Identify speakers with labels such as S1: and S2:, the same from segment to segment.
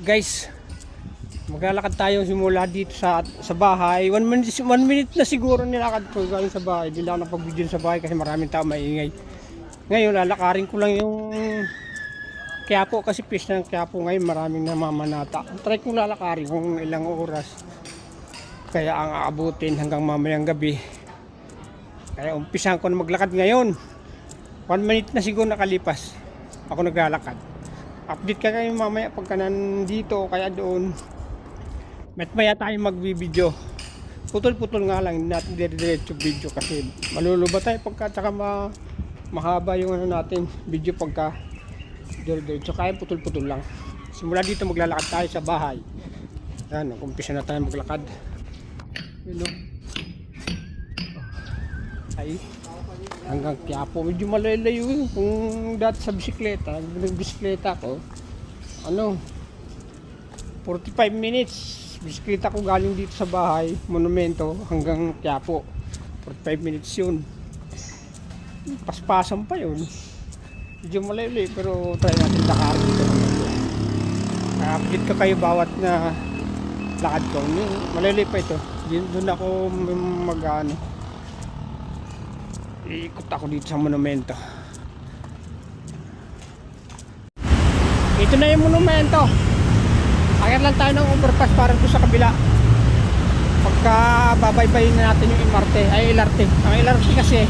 S1: Guys, maglalakad tayo simula dito sa bahay. 1 minute na siguro nilakad ko galing sa bahay. Hindi lang ako napag-video sa bahay kasi maraming tao maingay. Ngayon lalakarin ko lang yung Quiapo kasi fish ng Quiapo ngayon maraming namamanata. Try kong lalakarin kung ilang oras. Kaya ang aabutin hanggang mamayang gabi. Kaya umpisahan ko na maglakad ngayon. 1 minute na siguro nakalipas. Ako naglalakad. Update ka kayo mamaya pagka nandito kaya doon. Maya tayo magbibideo. Putol-putol nga lang, hindi natin dire-diretso video kasi maluluba tayo pagka tsaka mahaba yung ano natin video pagka dire-diretso. Kaya putol-putol lang. Simula dito maglalakad tayo sa bahay. Yan, umpisa na tayo maglakad. Hello. Ay, hanggang Quiapo medyo malalayo yun. Kung dati sa bisikleta, nagbisikleta ko, 45 minutes bisikleta ko galing dito sa bahay, Monumento hanggang Quiapo. 45 minutes yun. Paspasan pa yun. Medyo malayo pero try natin lakarin dito. Update ko kayo bawat na lakad ko. Malayo pa ito. Doon ako iikot ako dito sa Monumento. Ito na yung Monumento. Akyat lang tayo ng overpass para doon sa kabila. Pagka babaybayin na natin yung LRT. Ang LRT kasi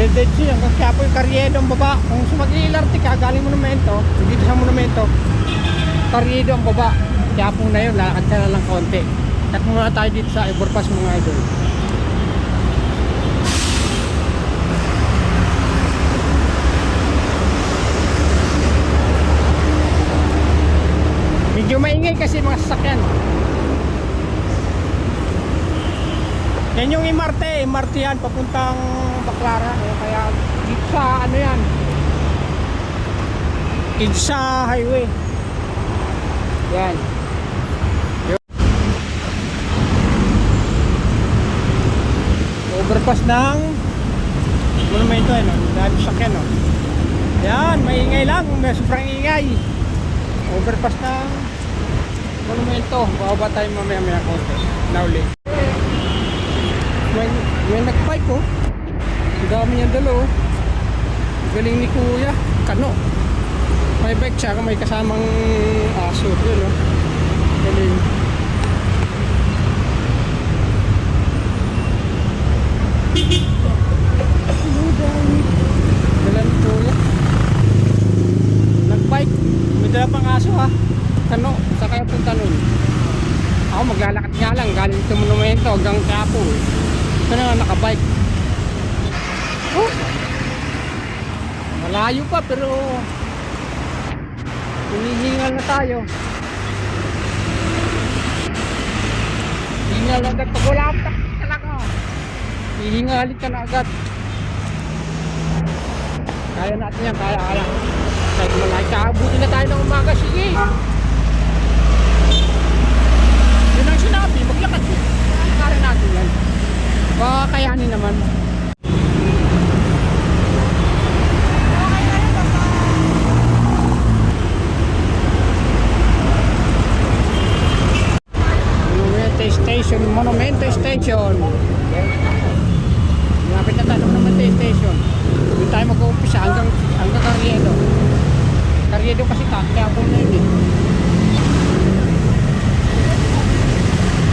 S1: diretso yan. Kaya po yung Carriedo ang baba. Kung mag-LRT ka galing Monumento, dito sa Monumento, Carriedo ang baba. Kaya po na yun, lalakad ka na lang konti. Kat muna tayo dito sa overpass mga idol. Medyo maingay kasi mga sasakyan. Yan yung MRT yan papuntang Baclaran. Kaya dito sa ano yan, EDSA highway. Yan. Overpass ng Monumento yan. Dahil sasakyan no. Yan, maingay lang. May sobrang ingay. Overpass ng Monumento. Bababa tayo mamaya konti. Nauli. May nag-bike oh. Ang dami niyang dalo oh. Galing ni Kuya. Kano. May bike siya. May kasamang aso. Yun oh. Galing. Dala ni Kuya. Nag-bike. May dala pang aso ha. Kano. Sa kaya punta nun. Ako maglalakad nga lang. Galing ito Monumento hanggang Quiapo. Ito na nga nakabike. Oh. Malayo pa pero hinihingal na tayo. Hihingal agad. Pag wala akong takot talaga. Hihingalit ka na agad. Kaya natin yan. Kaya ka lang. Kahit malayo. Kaabuti na tayo ng umaga. Sige. Yun ang sinabi. Maglakad mo. Kaya natin yan. Baka kayanin naman. Monumento Station. Malapit na tayo ng Monumento Station. Doon tayo mag-uumpisa hanggang Carriedo. Carriedo kasi kaya po na yun eh.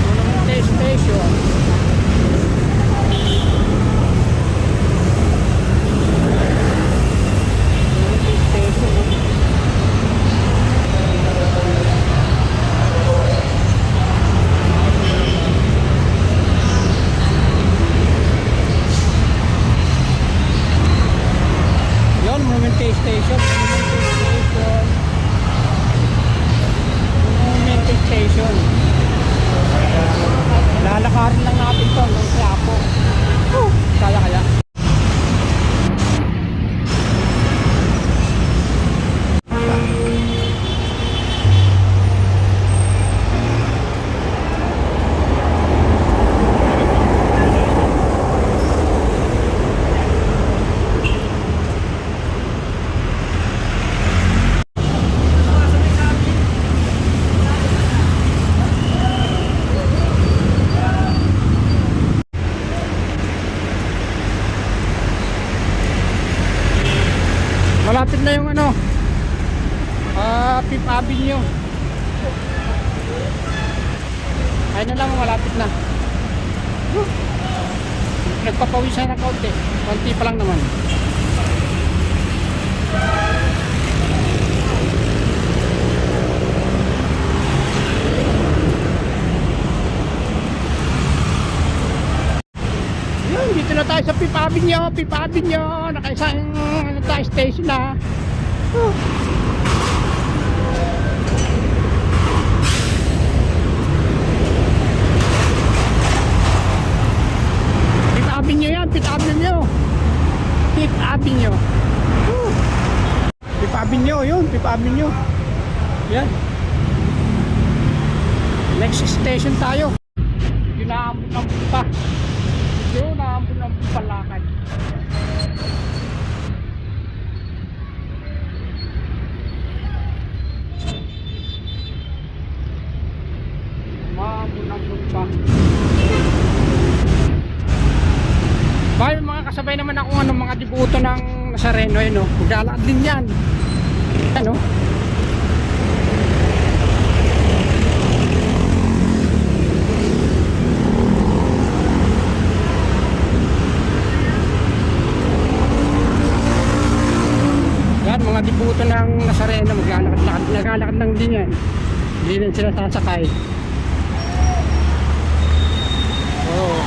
S1: Monumento Station. Station. malapit na yung ano, Fifth Avenue. Ayun na lang, malapit na. Nagpapawisan na kaunti. Konti pa lang naman. Yun, dito na tayo sa Fifth Avenue. Fifth Avenue. Nakaisang ano tayo, station na. Fifth Avenue yan, Fifth Avenue. Fifth Avenue. Fifth Avenue, yun, Fifth Avenue. Yan. Next station tayo. Yun na ang pa. Yun na ang palakad. Maambun pa. May mga kasabay naman ako ano, mga dibuto ng Nazareno yun, no? Maglalakad din yan. Ano? Yan, mga dibuto ng Nazareno, maglalakad lang din yan. Hindi rin sila sasakay. Oh.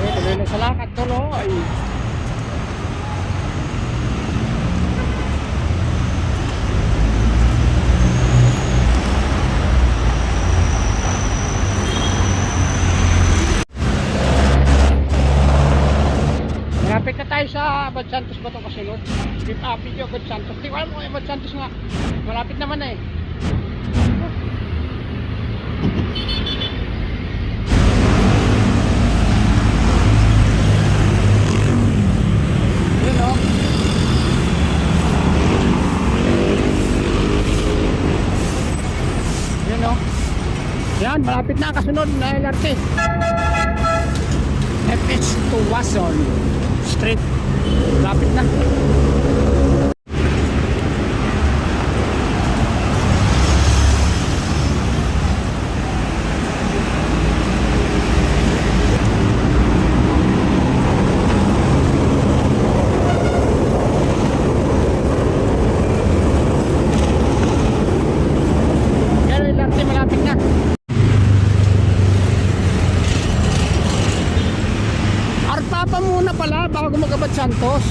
S1: Tuloy na sa lakad, tuloy. Malapit na tayo sa Abad Santos ba ito kasunod? Fifth Avenue, Abad Santos. Di ko alam kung Abad Santos nga. Malapit naman na eh. Yun o. Yun o. Yan, malapit na kasunod na LRT. FH to Wasson Street. Malapit na. Arpapa muna pala bago mag-Abad Santos.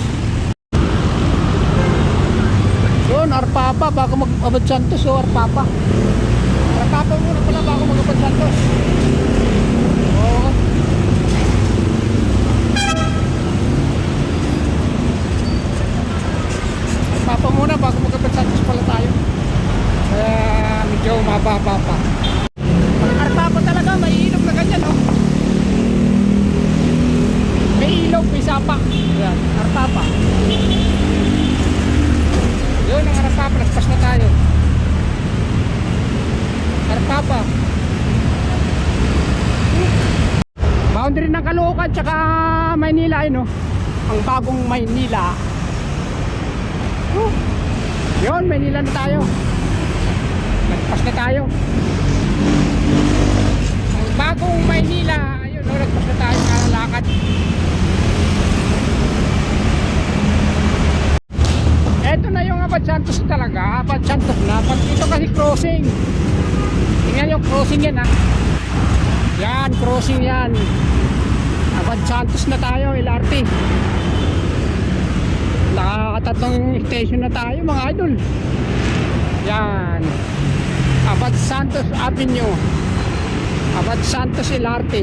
S1: Yun, Arpapa bago mag-Abad Santos. O, Arpapa. Arpapa muna pala bago mag-Abad Santos. Oo. Arpapa muna bago mag-Abad Santos pala tayo. Kaya medyo mababa pa. Arpapa talaga, may ilog na ganyan, oh. May ilog, may sapa. Yan, Arpapa. Yun ang Arpapa, nagpas na tayo. Arpapa. Boundary ng Caloocan tsaka Maynila, no? Ang bagong Maynila. Yun, Maynila na tayo. Nagpas na tayo. Ang bagong Maynila. Ayun, no, nagpas na tayo, kalalakad. Ito na yung Abad Santos talaga. Abad Santos na. Pag ito kasi crossing. Tingnan yung crossing yan, ha. Yan, crossing yan. Abad Santos na tayo, LRT. Nakakatatlong station na tayo, mga idol. Yan. Abad Santos Avenue. Abad Santos LRT.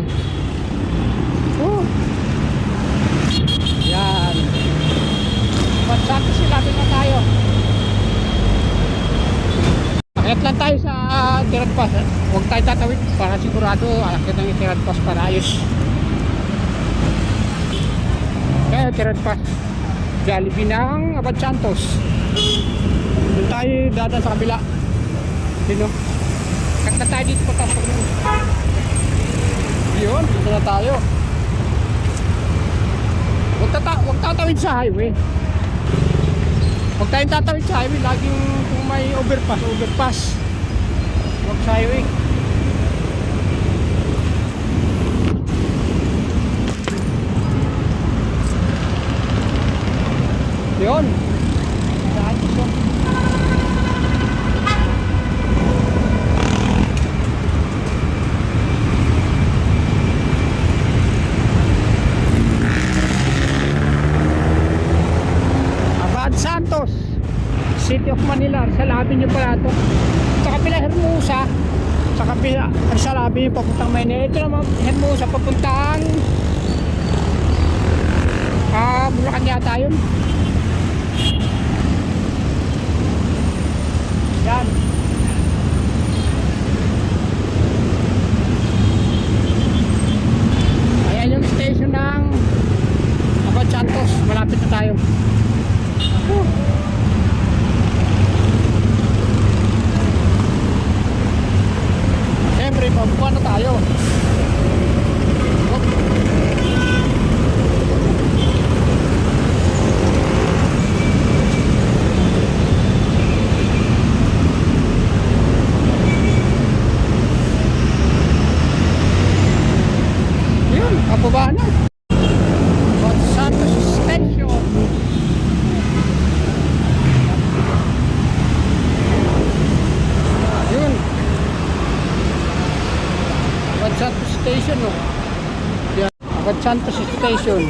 S1: Yan. Abad Santos LRT na tayo. Akit lang tayo sa Tirad Pass. Huwag tayo tatawid para sigurado akit ang Tirad Pass para ayos. Kaya Tirad Pass. Jollibee ng Abad Santos. Doon tayo dadaan sa kabila. Dito. Kat na tayo dito patapos. Yun, dito na tayo. Huwag tatawid sa highway. Huwag tayong tatawid sa highway. Laging kung may overpass. Huwag sa highway. Yun. Daan ito. Abad Santos, City of Manila. Sa labi nyo pala ito. Sa kabila Hermosa. Sa kabila, sa labi nyo papuntang Maynila. Ito naman Hermosa papuntang Bulacan yata yun. Yan. Ayan yung station ng Abad Santos. Malapit na tayo. Siyempre, pabuka na tayo. Pababa na. Abad Santos Station. Yun. Abad Santos Station, no. Yan. Abad Santos Station.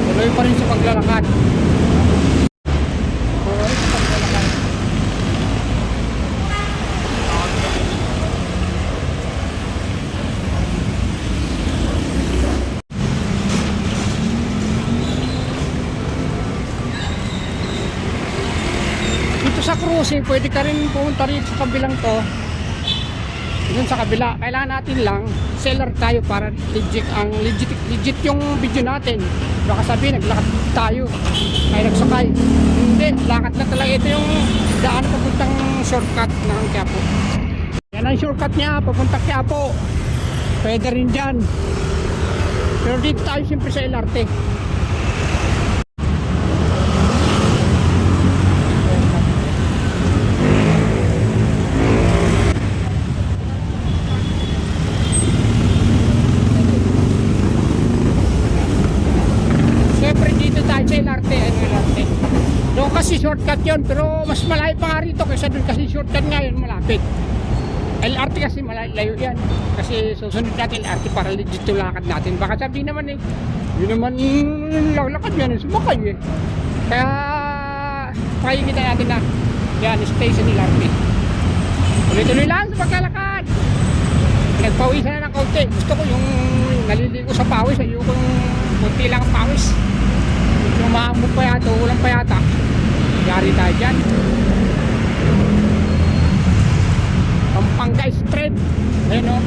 S1: Tuloy pa rin sa paglalakad. Sa cruising, pwede ka rin pumunta rin sa kabilang to. Doon sa kabila, kailangan natin lang seller tayo para legit yung video natin. Baka sabihin, naglakad tayo ay nagsakay. Hindi, lakad na talaga. Ito yung daan papuntang shortcut ng Quiapo. Yan ang shortcut niya, papuntang Quiapo. Pwede rin dyan. Pero dito tayo siyempre sa LRT. Doon kasi shortcut yun, pero mas malayo pa nga rito kaysa doon kasi shortcut nga yun malapit. LRT kasi malayo yan. Kasi susunod natin LRT para legit yung lakad natin. Baka sabihin naman yun naman lakad yan, sumakay eh. Kaya pakikita natin na yan, station LRT. Tuloy-tuloy lang sa paglalakad. Nagpawisan na ng kaunti. Gusto ko yung naliligo sa pawis, ayoko yung kunti lang ang pawis. Yung maambog pa yata, ulang pa yata. Yari tayo dyan. Pampanga Street. Ayun o.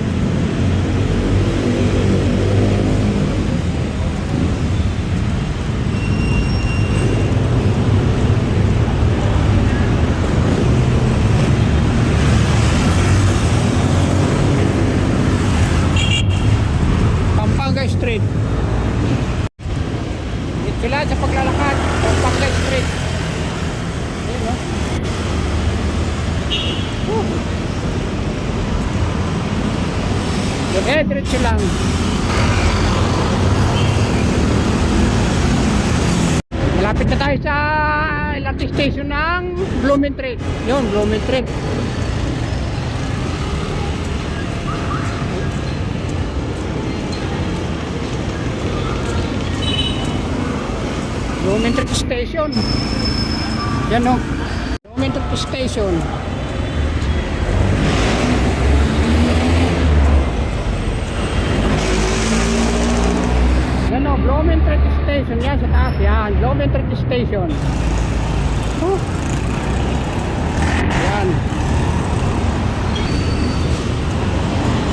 S1: Pampanga Street. Sila sa paglalakad, Pampanga Street. Ayun o. Diretso lang. Malapit na tayo sa LRT station ng Blumentritt. Yun, Blumentritt. Blumentritt Station. Yan o. Blumentritt Station. Yan o. Blumentritt Station. Yan sa taas. Yan. Blumentritt Station. Yan.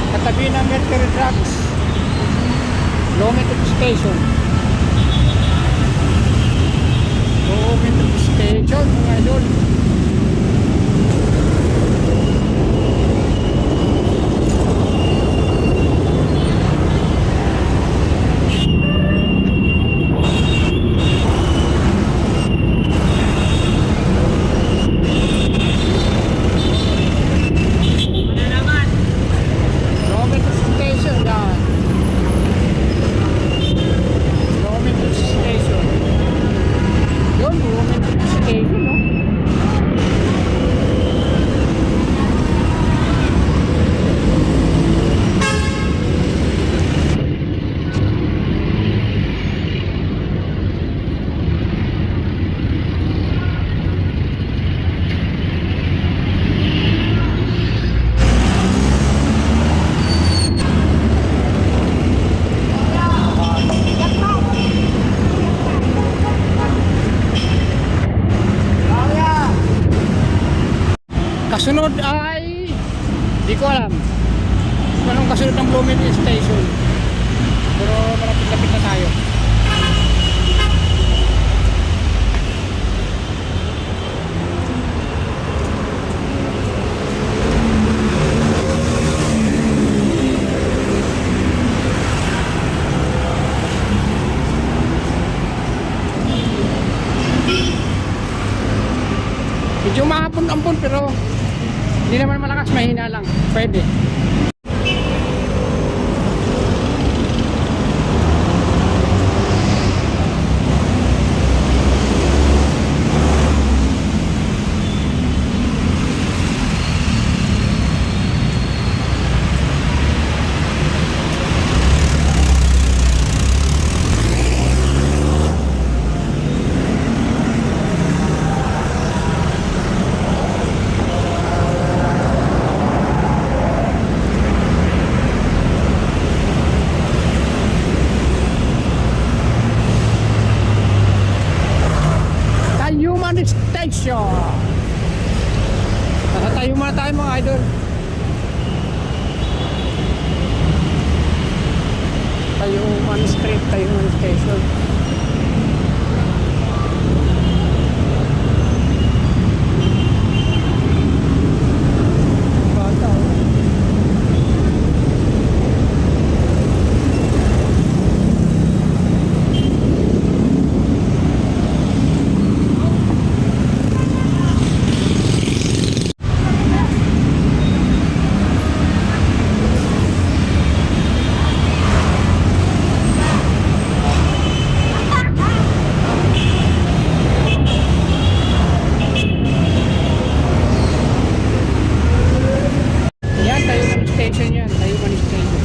S1: Katabi ng Mercury Drugs. Blumentritt Station. Blumentritt Station, mga idol. Sunod ay di ko alam kung anong kasunod ng Blooming Station. Pero malapit-lapit na tayo. Medyo mahapon-ampon pero hindi naman malakas, mahina lang. Pwede. Tayuman Station. Nasa Tayuman tayo mga idol. Tayuman Street, Tayuman Station. Bata, oh. Yan, Tayuman Station yan. Tayuman Station.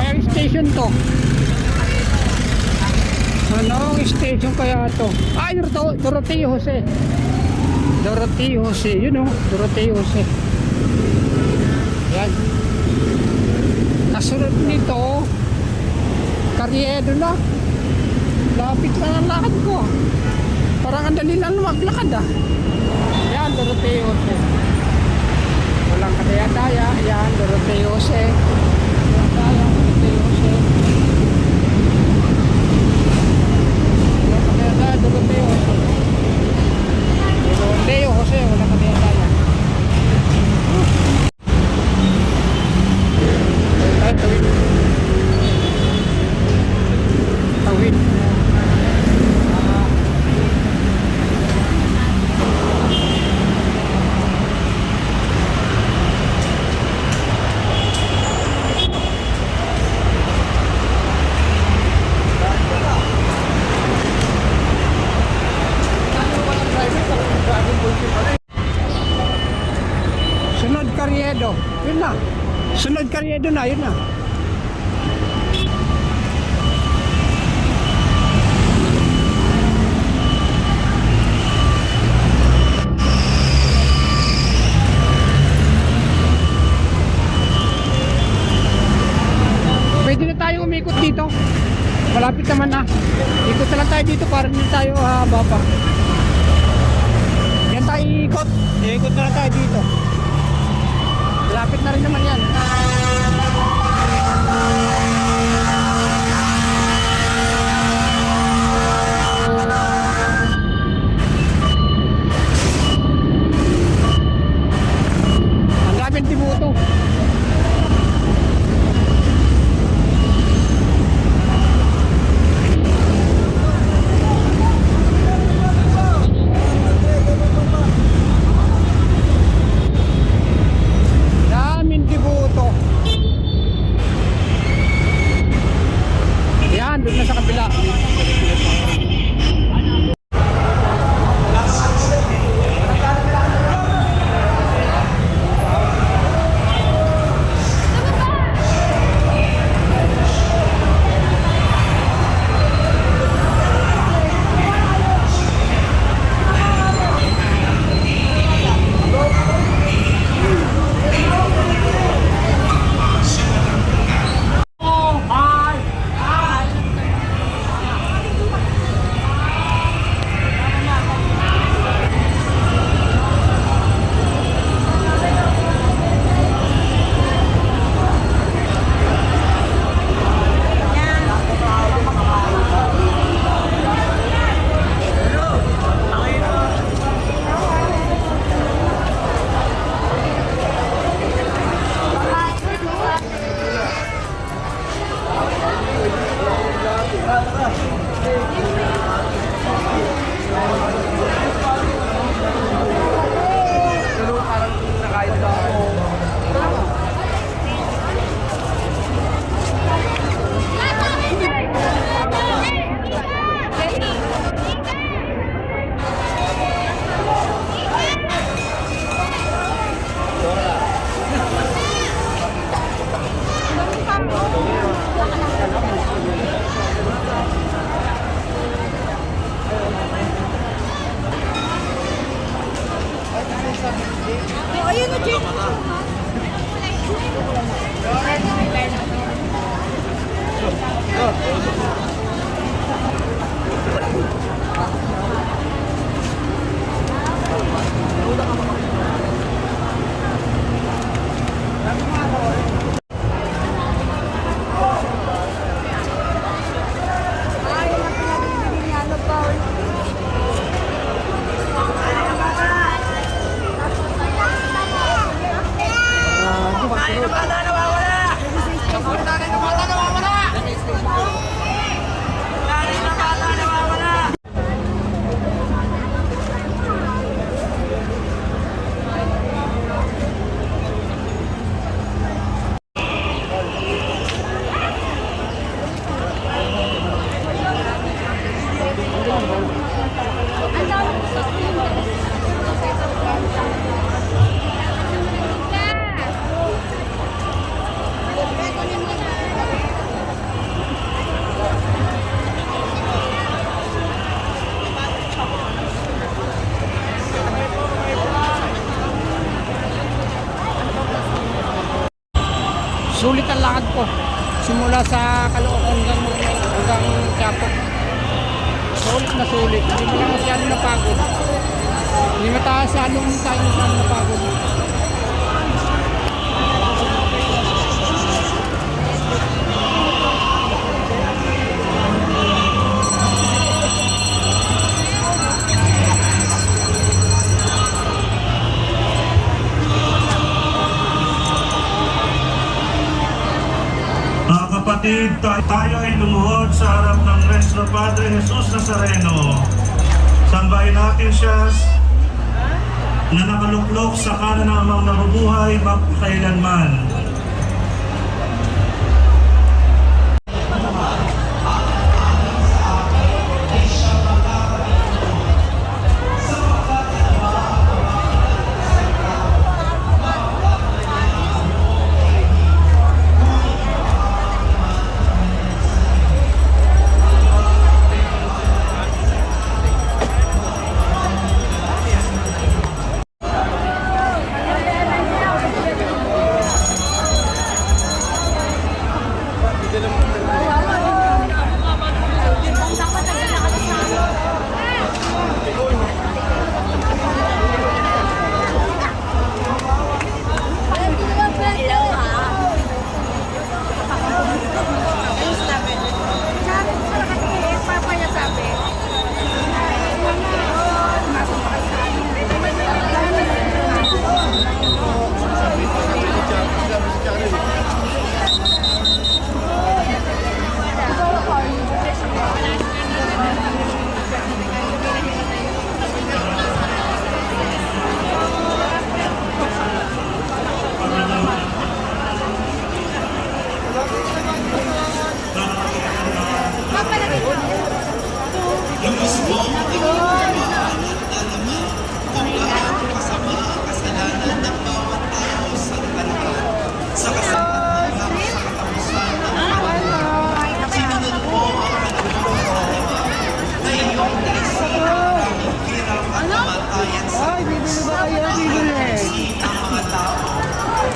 S1: Anong station to? Anong station kaya to? Ay, Doroteo Jose. Doroteo Jose, yun o, Doroteo Jose. Yan. Kasunod nito, Carriedo na. Lapit lang ang lakad ko. Parang ang dali lang maglakad ah. Yan, Doroteo Jose. Walang kadaya-daya. Yan, Doroteo Jose. Daya, Doroteo Jose. Walang kadaya-daya, Doroteo Jose. Doroteo Jose, walang kadaya-daya. Tawid. Tawid. Sunod Carriedo. Yun na. Sunod Carriedo na, yun na. Sulit ang lakad ko. Simula sa Caloocan hanggang Quiapo. Sulit na sulit. Hindi mo lang masyado napagod. Hindi mataas sa anong tayo masyado napagod.
S2: Kapatid, tayo ay lumuhod sa harap ng Nuestro Padre Jesus Nazareno. Sambahin natin siya na nakaluklok sa kanan ng Amang nabubuhay magkailanman.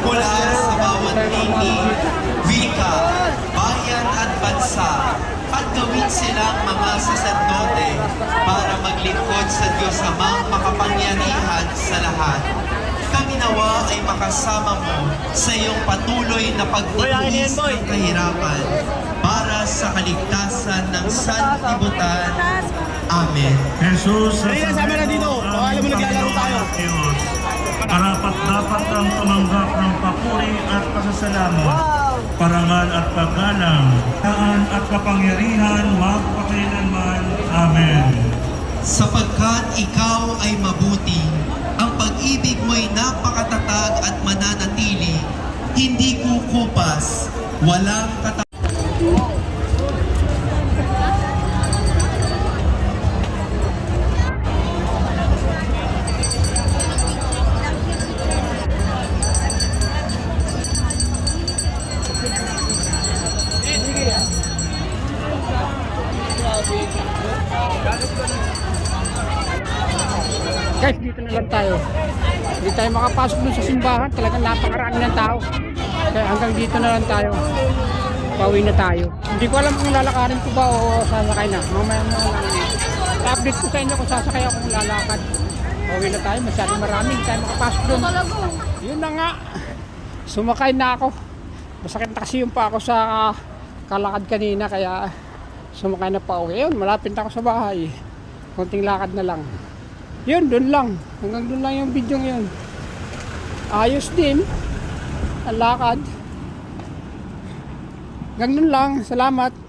S3: Mula sa bawat linig, wika, bayan at bansa, at gawin silang mga saserdote para maglingkod sa Diyos Amang makapangyarihan sa lahat. Kami nawa ay makasama mo sa iyong patuloy na pagtitiis ng kahirapan para sa kaligtasan ng sanlibutan. Amen.
S2: Jesus, sama na dito. Alam mo, naglalaro tayo. Karapat dapat ang tumanggap ng papuri at pasasalamat, parangal at paggalang, taan at kapangyarihan magpakailanman. Amen.
S3: Sapagkat ikaw ay mabuti, ang pag-ibig mo'y napakatatag at mananatili, hindi kukupas, walang katapusan.
S1: Guys, dito na lang tayo. Hindi tayo makapasok dun sa simbahan. Talagang napakarami ng tao. Kaya hanggang dito na lang tayo. Pauwi na tayo. Hindi ko alam kung lalakarin ko ba o sasakay na. Mamaya na lang. I-update ko sa inyo kung sasakay ako kung lalakad. Pauwi na tayo, masyadong marami, hindi tayo makapasok doon. Yun na nga, sumakay na ako. Masakit na kasi yung pa ako sa kalakad kanina, kaya sumakay na pa ako. Yun, malapit na ako sa bahay. Konting lakad na lang. Yun, doon lang. Hanggang doon lang yung video yun. Ayos din. Ang lakad. Hanggang doon lang. Salamat.